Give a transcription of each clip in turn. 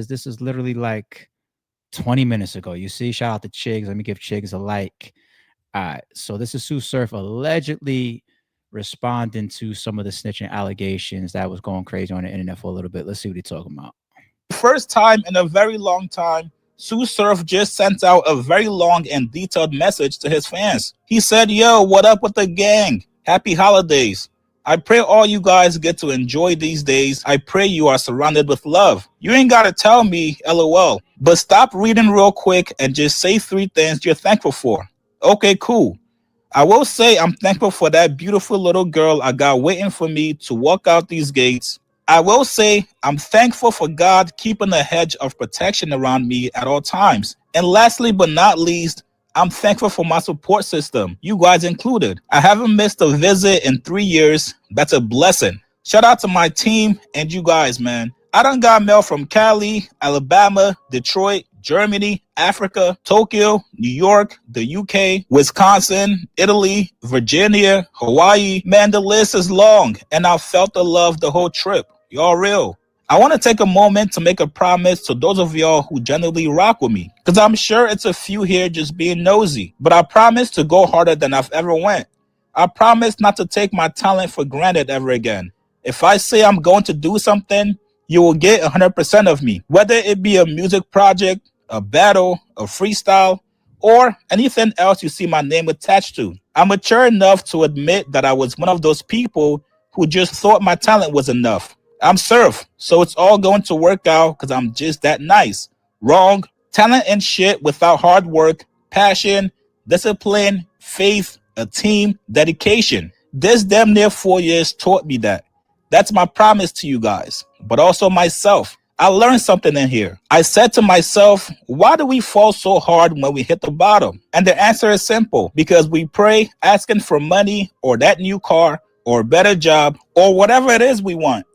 This is literally like 20 minutes ago. You see, shout out to Chigs. Let me give Chigs a like. All right. So this is Tsu Surf allegedly responding to some of the snitching allegations that was going crazy on the internet for a little bit. Let's see what he's talking about. First time in a very long time, Tsu Surf just sent out a very long and detailed message to his fans. He said, "Yo, what up with the gang? Happy holidays. I pray all you guys get to enjoy these days. I pray you are surrounded with love. You ain't gotta tell me, LOL. But stop reading real quick and just say 3 things you're thankful for." Okay, cool. I will say I'm thankful for that beautiful little girl I got waiting for me to walk out these gates. I will say I'm thankful for God keeping a hedge of protection around me at all times. And lastly but not least, I'm thankful for my support system, you guys included. I haven't missed a visit in 3 years. That's a blessing. Shout out to my team and you guys, man. I done got mail from Cali, Alabama, Detroit, Germany, Africa, Tokyo, New York, the UK, Wisconsin, Italy, Virginia, Hawaii. Man, the list is long, and I felt the love the whole trip. Y'all real. I want to take a moment to make a promise to those of y'all who genuinely rock with me, because I'm sure it's a few here just being nosy, but I promise to go harder than I've ever went. I promise not to take my talent for granted ever again. If I say I'm going to do something, you will get 100% of me, whether it be a music project, a battle, a freestyle, or anything else you see my name attached to. I'm mature enough to admit that I was one of those people who just thought my talent was enough. I'm Surf, so it's all going to work out because I'm just that nice. Wrong. Talent and shit without hard work, passion, discipline, faith, a team, dedication. This damn near 4 years taught me that. That's my promise to you guys, but also myself. I learned something in here. I said to myself, why do we fall so hard when we hit the bottom? And the answer is simple, because we pray asking for money or that new car or a better job or whatever it is we want.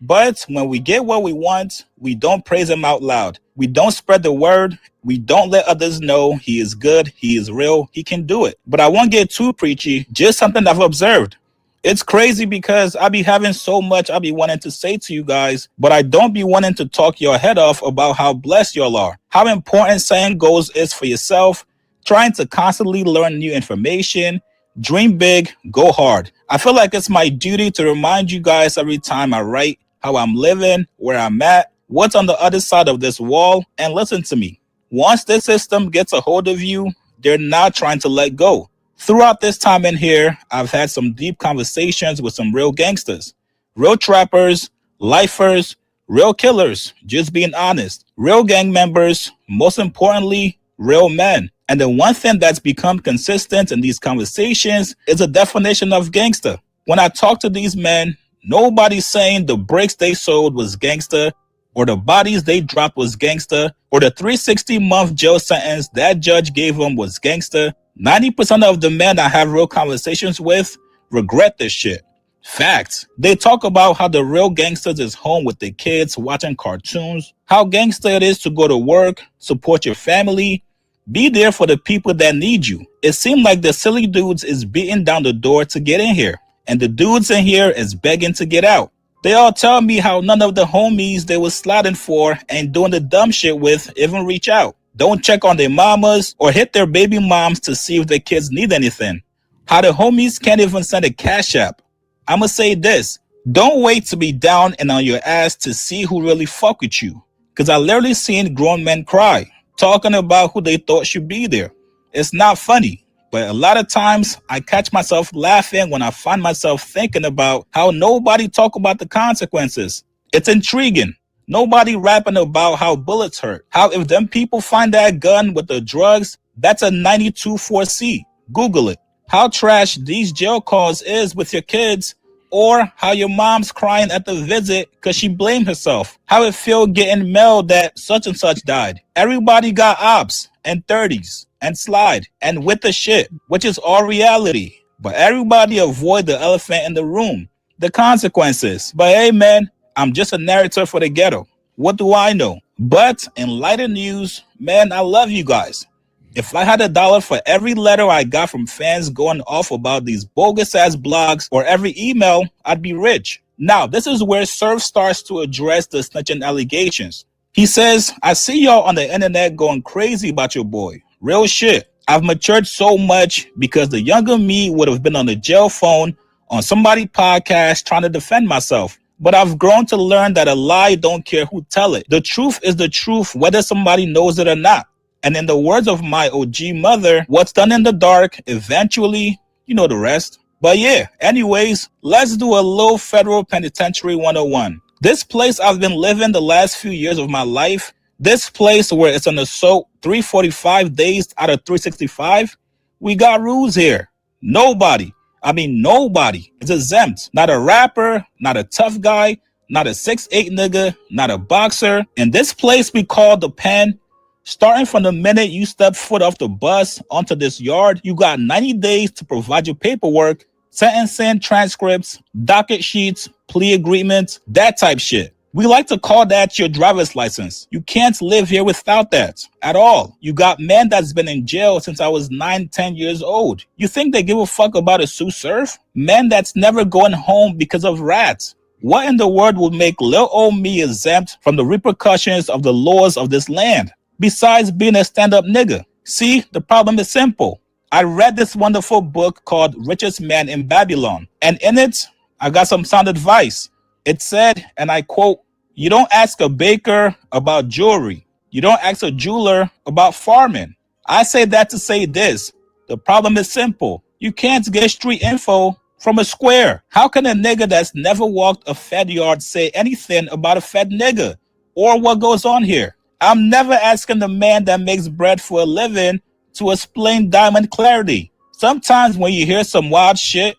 But when we get what we want, we don't praise him out loud. We don't spread the word. We don't let others know he is good, he is real, he can do it. But I won't get too preachy, just something I've observed. It's crazy because I be having so much I be wanting to say to you guys, but I don't be wanting to talk your head off about how blessed y'all are, how important setting goals is for yourself, trying to constantly learn new information, dream big, go hard. I feel like it's my duty to remind you guys every time I write how I'm living, where I'm at, what's on the other side of this wall, and listen to me. Once this system gets a hold of you, they're not trying to let go. Throughout this time in here, I've had some deep conversations with some real gangsters, real trappers, lifers, real killers, just being honest, real gang members, most importantly, real men. And the one thing that's become consistent in these conversations is a definition of gangster. When I talk to these men, nobody's saying the bricks they sold was gangster, or the bodies they dropped was gangster, or the 360-month jail sentence that judge gave them was gangster. 90% of the men I have real conversations with regret this shit. Facts. They talk about how the real gangsters is home with their kids watching cartoons, how gangster it is to go to work, support your family, be there for the people that need you. It seemed like the silly dudes is beating down the door to get in here, and the dudes in here is begging to get out. They all tell me how none of the homies they was sliding for and doing the dumb shit with even reach out. Don't check on their mamas or hit their baby moms to see if their kids need anything. How the homies can't even send a cash app. I'ma say this, don't wait to be down and on your ass to see who really fuck with you. Cause I literally seen grown men cry, talking about who they thought should be there. It's not funny, but a lot of times I catch myself laughing when I find myself thinking about how nobody talk about the consequences. It's intriguing. Nobody rapping about how bullets hurt. How if them people find that gun with the drugs, that's a 92 4C. Google it. How trash these jail calls is with your kids, or how your mom's crying at the visit because she blamed herself. How it feel getting mail that such and such died. Everybody got ops and 30s and slide and with the shit, which is all reality. But everybody avoid the elephant in the room, the consequences. But hey man, I'm just a narrator for the ghetto. What do I know? But in lighter news, man, I love you guys. If I had $1 for every letter I got from fans going off about these bogus ass blogs or every email, I'd be rich. Now, this is where Surf starts to address the snitching allegations. He says, I see y'all on the internet going crazy about your boy. Real shit. I've matured so much because the younger me would have been on the jail phone on somebody's podcast trying to defend myself. But I've grown to learn that a lie don't care who tell it. The truth is the truth whether somebody knows it or not. And in the words of my OG mother, what's done in the dark, eventually, you know the rest. But yeah, anyways, let's do a little federal penitentiary 101. This place I've been living the last few years of my life, this place where it's an assault 345 days out of 365, we got rules here. Nobody, nobody is exempt. Not a rapper, not a tough guy, not a 6'8" nigga, not a boxer. In this place we call the pen, starting from the minute you step foot off the bus onto this yard, you got 90 days to provide your paperwork, sentencing transcripts, docket sheets, plea agreements, that type shit. We like to call that your driver's license. You can't live here without that at all. You got men that's been in jail since I was 9, 10 years old. You think they give a fuck about a Tsu Surf? Men that's never going home because of rats. What in the world would make lil old me exempt from the repercussions of the laws of this land? Besides being a stand-up nigga. See, the problem is simple. I read this wonderful book called Richest Man in Babylon, and in it, I got some sound advice. It said, and I quote, you don't ask a baker about jewelry. You don't ask a jeweler about farming. I say that to say this. The problem is simple. You can't get street info from a square. How can a nigga that's never walked a Fed yard say anything about a Fed nigga or what goes on here? I'm never asking the man that makes bread for a living to explain diamond clarity. Sometimes when you hear some wild shit,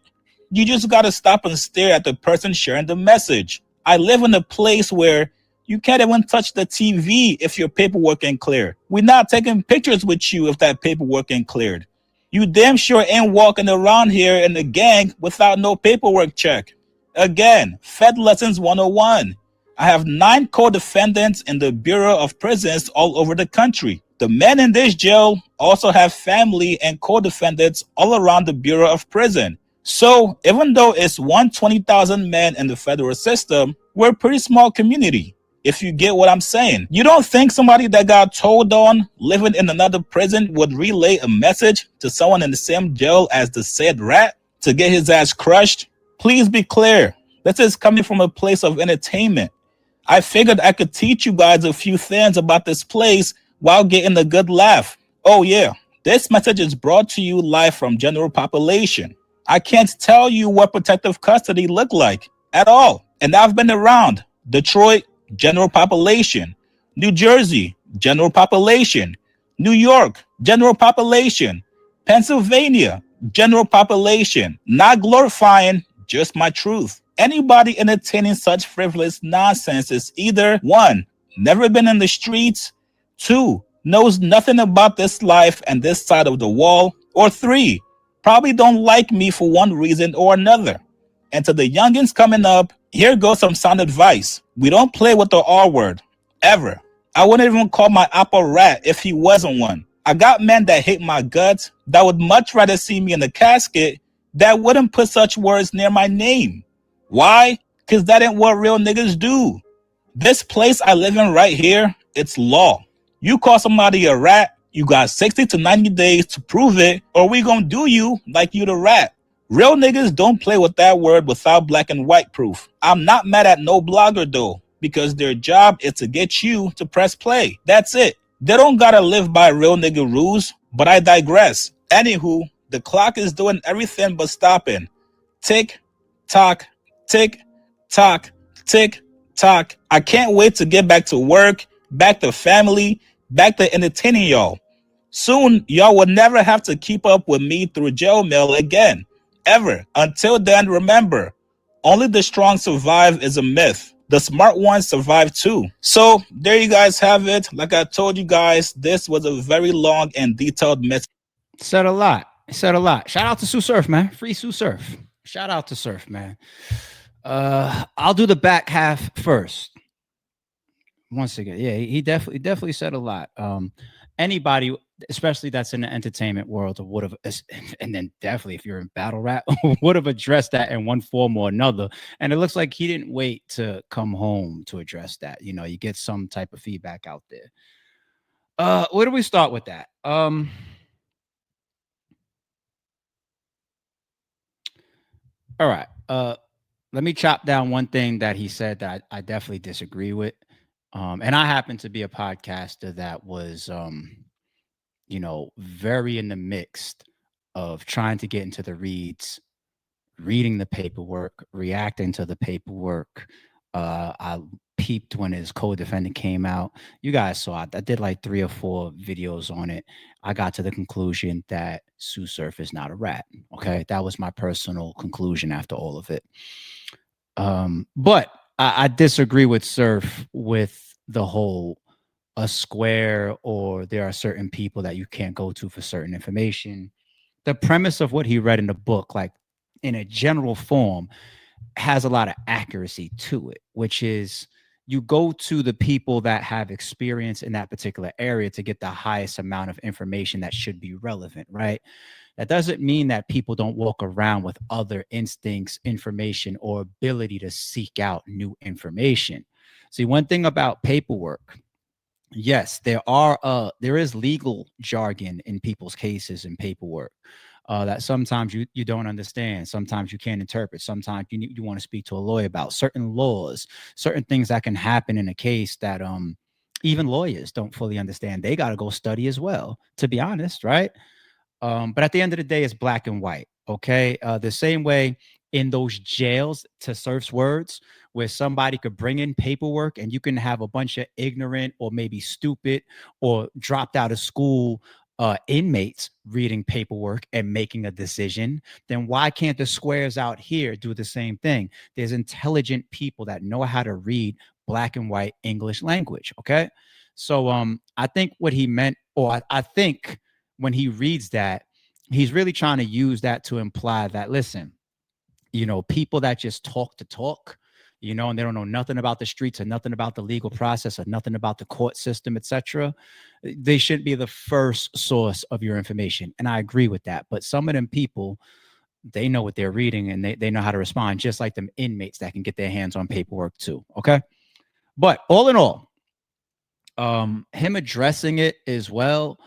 you just gotta stop and stare at the person sharing the message. I live in a place where you can't even touch the TV if your paperwork ain't clear. We're not taking pictures with you if that paperwork ain't cleared. You damn sure ain't walking around here in the gang without no paperwork check. Again, Fed Lessons 101. I have 9 co-defendants in the Bureau of Prisons all over the country. The men in this jail also have family and co-defendants all around the Bureau of Prison. So even though it's 120,000 men in the federal system, we're a pretty small community, if you get what I'm saying. You don't think somebody that got told on living in another prison would relay a message to someone in the same jail as the said rat to get his ass crushed? Please be clear. This is coming from a place of entertainment. I figured I could teach you guys a few things about this place while getting a good laugh. Oh yeah, this message is brought to you live from general population. I can't tell you what protective custody look like at all. And I've been around Detroit, general population, New Jersey, general population, New York, general population, Pennsylvania, general population. Not glorifying, just my truth. Anybody entertaining such frivolous nonsense is either 1, never been in the streets, 2, knows nothing about this life and this side of the wall, or 3, probably don't like me for one reason or another. And to the youngins coming up, here goes some sound advice. We don't play with the R word, ever. I wouldn't even call my apple rat if he wasn't one. I got men that hate my guts that would much rather see me in the casket that wouldn't put such words near my name. Why? Because that ain't what real niggas do. This place I live in right here, it's law. You call somebody a rat, you got 60 to 90 days to prove it, or we gonna do you like you the rat. Real niggas don't play with that word without black and white proof. I'm not mad at no blogger though, because their job is to get you to press play. That's it. They don't gotta live by real nigga rules, but I digress. Anywho, the clock is doing everything but stopping. Tick, tock, tick, tock, tick, tock. I can't wait to get back to work, back to family, back to entertaining y'all. Soon, y'all will never have to keep up with me through jail mail again. Ever. Until then, remember, only the strong survive is a myth. The smart ones survive too. So, there you guys have it. Like I told you guys, this was a very long and detailed message. Said a lot. Said a lot. Shout out to Tsu Surf, man. Free Tsu Surf. Shout out to Surf, man. I'll do the back half first. Once again, yeah, he definitely said a lot. Anybody especially that's in the entertainment world, or would have, and then definitely if you're in battle rap, would have addressed that in one form or another. And it looks like he didn't wait to come home to address that. You get some type of feedback out there. Where do we start with that? All right. Let me chop down one thing that he said that I definitely disagree with. And I happen to be a podcaster that was very in the mixed of trying to get into the reads, reading the paperwork, reacting to the paperwork. I peeped when his co-defendant came out. You guys saw it. I did like 3 or 4 videos on it. I got to the conclusion that Tsu Surf is not a rat. Okay, that was my personal conclusion after all of it. But I disagree with Surf with the whole a square, or there are certain people that you can't go to for certain information. The premise of what he read in the book, like in a general form, has a lot of accuracy to it, which is you go to the people that have experience in that particular area to get the highest amount of information that should be relevant, right? That doesn't mean that people don't walk around with other instincts, information, or ability to seek out new information. See, one thing about paperwork, yes, there is legal jargon in people's cases and paperwork that sometimes you don't understand, sometimes you can't interpret, sometimes you want to speak to a lawyer about certain laws, certain things that can happen in a case that even lawyers don't fully understand. They got to go study as well, to be honest, right? But at the end of the day, it's black and white. Okay. The same way in those jails, to Surf's words, where somebody could bring in paperwork and you can have a bunch of ignorant or maybe stupid or dropped out of school inmates reading paperwork and making a decision, then why can't the squares out here do the same thing? There's intelligent people that know how to read black and white English language. Okay. So I think what he meant, or I think when he reads that, he's really trying to use that to imply that, listen, people that just talk to talk, and they don't know nothing about the streets or nothing about the legal process or nothing about the court system, etc., they shouldn't be the first source of your information. And I agree with that. But some of them people, they know what they're reading and they know how to respond, just like them inmates that can get their hands on paperwork too. Okay. But all in all, him addressing it as well,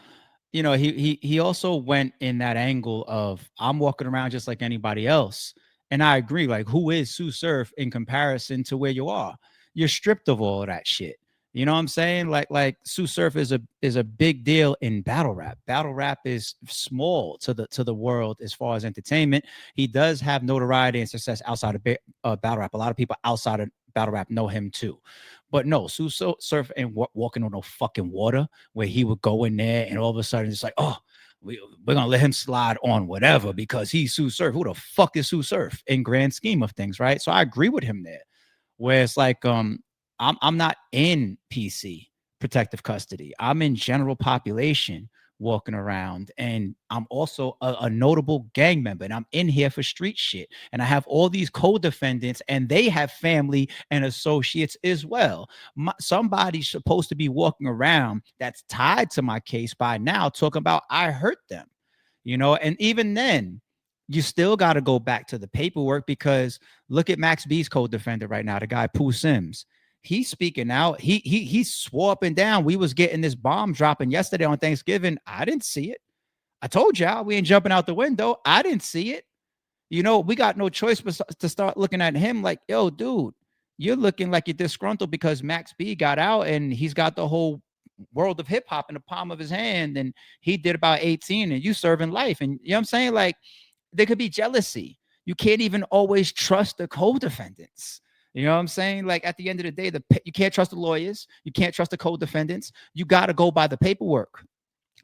he also went in that angle of I'm walking around just like anybody else. And I agree, like, who is Tsu Surf in comparison to where you are? You're stripped of all of that shit. You know what I'm saying? Like Tsu Surf is a big deal in battle rap. Battle rap is small to the world as far as entertainment. He does have notoriety and success outside of battle rap. A lot of people outside of battle rap know him too. But no, Tsu Surf ain't walking on no fucking water where he would go in there and all of a sudden it's like, oh, we're gonna let him slide on whatever because he's Tsu Surf. Who the fuck is Tsu Surf in grand scheme of things, right? So I agree with him there. Where it's like, I'm not in PC protective custody. I'm in general population walking around, and I'm also a notable gang member, and I'm in here for street shit. And I have all these co-defendants, and they have family and associates as well. Somebody's supposed to be walking around that's tied to my case by now, talking about I hurt them, and even then, you still got to go back to the paperwork because look at Max B's co-defender right now, the guy Pooh Sims. He's speaking out. He swore up and down. We was getting this bomb dropping yesterday on Thanksgiving. I didn't see it. I told y'all we ain't jumping out the window. I didn't see it. We got no choice but to start looking at him like, yo, dude, you're looking like you're disgruntled because Max B got out and he's got the whole world of hip hop in the palm of his hand, and he did about 18, and you serving life. And you know what I'm saying? Like, there could be jealousy. You can't even always trust the co-defendants. You know what I'm saying? Like, at the end of the day, you can't trust the lawyers. You can't trust the co-defendants. You got to go by the paperwork.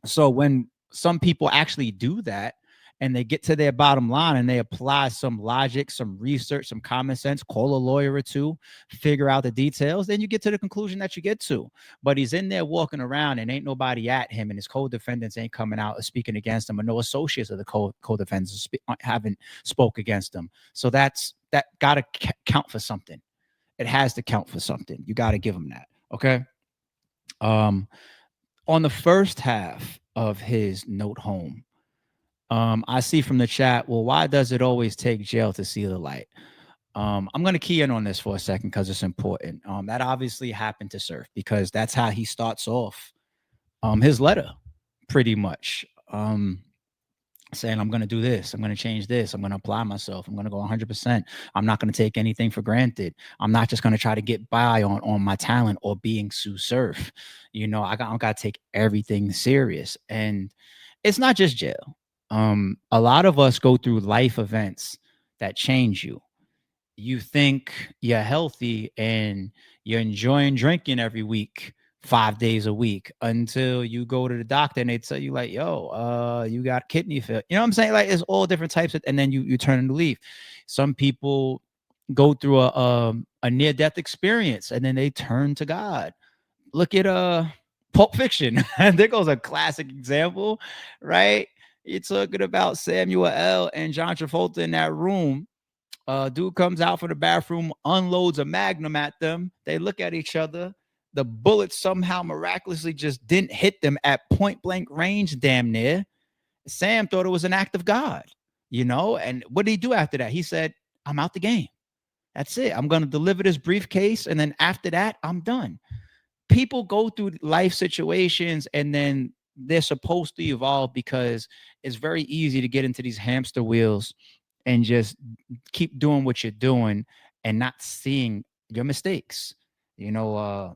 So when some people actually do that and they get to their bottom line and they apply some logic, some research, some common sense, call a lawyer or two, figure out the details, then you get to the conclusion that you get to. But he's in there walking around and ain't nobody at him, and his co-defendants ain't coming out or speaking against him, or no associates of the co-defendants haven't spoke against him. So that got to count for something. It has to count for something. You got to give him that. Okay. On the first half, of his note home. I see from the chat, well, why does it always take jail to see the light? I'm going to key in on this for a second because it's important. That obviously happened to Surf because that's how he starts off his letter, pretty much. Saying, I'm going to do this, I'm going to change this, I'm going to apply myself, I'm going to go 100%. I'm not going to take anything for granted. I'm not just going to try to get by on my talent or being Tsu Surf. I got to take everything serious. And it's not just jail. A lot of us go through life events that change you. You think you're healthy and you're enjoying drinking every week, 5 days a week, until you go to the doctor and they tell you like, yo, you got kidney failure. You know what I'm saying? Like it's all different types of, and then you turn a new leaf. Some people go through a near death experience and then they turn to God. Look at Pulp Fiction. There goes a classic example, right? You're talking about Samuel L. and John Travolta in that room. Dude comes out from the bathroom, unloads a magnum at them. They look at each other. The bullet somehow miraculously just didn't hit them at point blank range, damn near. Sam thought it was an act of God, And what did he do after that? He said, I'm out the game. That's it. I'm going to deliver this briefcase. And then after that, I'm done. People go through life situations and then they're supposed to evolve because it's very easy to get into these hamster wheels and just keep doing what you're doing and not seeing your mistakes. You know, uh,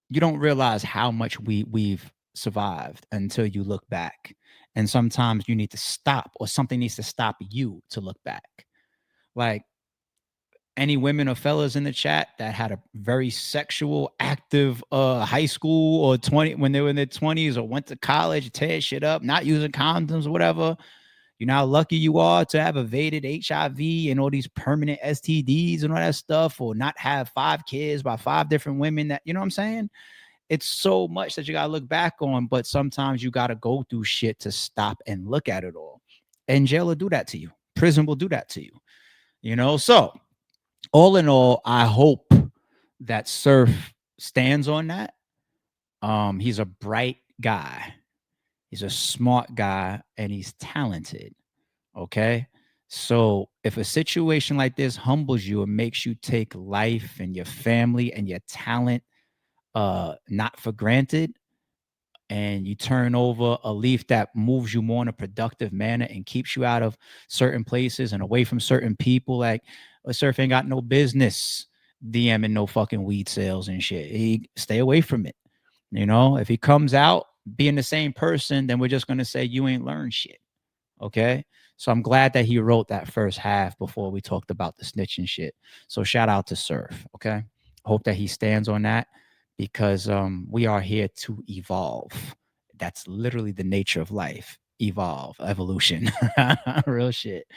you don't realize how much we've survived until you look back. And sometimes you need to stop, or something needs to stop you to look back. Like any women or fellas in the chat that had a very sexual, active high school or 20 when they were in their 20s or went to college, tear shit up, not using condoms or whatever. You know how lucky you are to have evaded HIV and all these permanent STDs and all that stuff, or not have 5 kids by 5 different women. That, you know what I'm saying? It's so much that you gotta look back on, but sometimes you gotta go through shit to stop and look at it all. And jail will do that to you. Prison will do that to you. So all in all, I hope that Surf stands on that. He's a bright guy. He's a smart guy and he's talented. Okay. So if a situation like this humbles you and makes you take life and your family and your talent not for granted, and you turn over a leaf that moves you more in a productive manner and keeps you out of certain places and away from certain people, like a Surf ain't got no business DMing no fucking weed sales and shit. He stay away from it. If he comes out being the same person, then we're just gonna say you ain't learned shit. Okay. So I'm glad that he wrote that first half before we talked about the snitching shit. So shout out to Surf. Okay. Hope that he stands on that because we are here to evolve. That's literally the nature of life. Evolve, evolution. Real shit.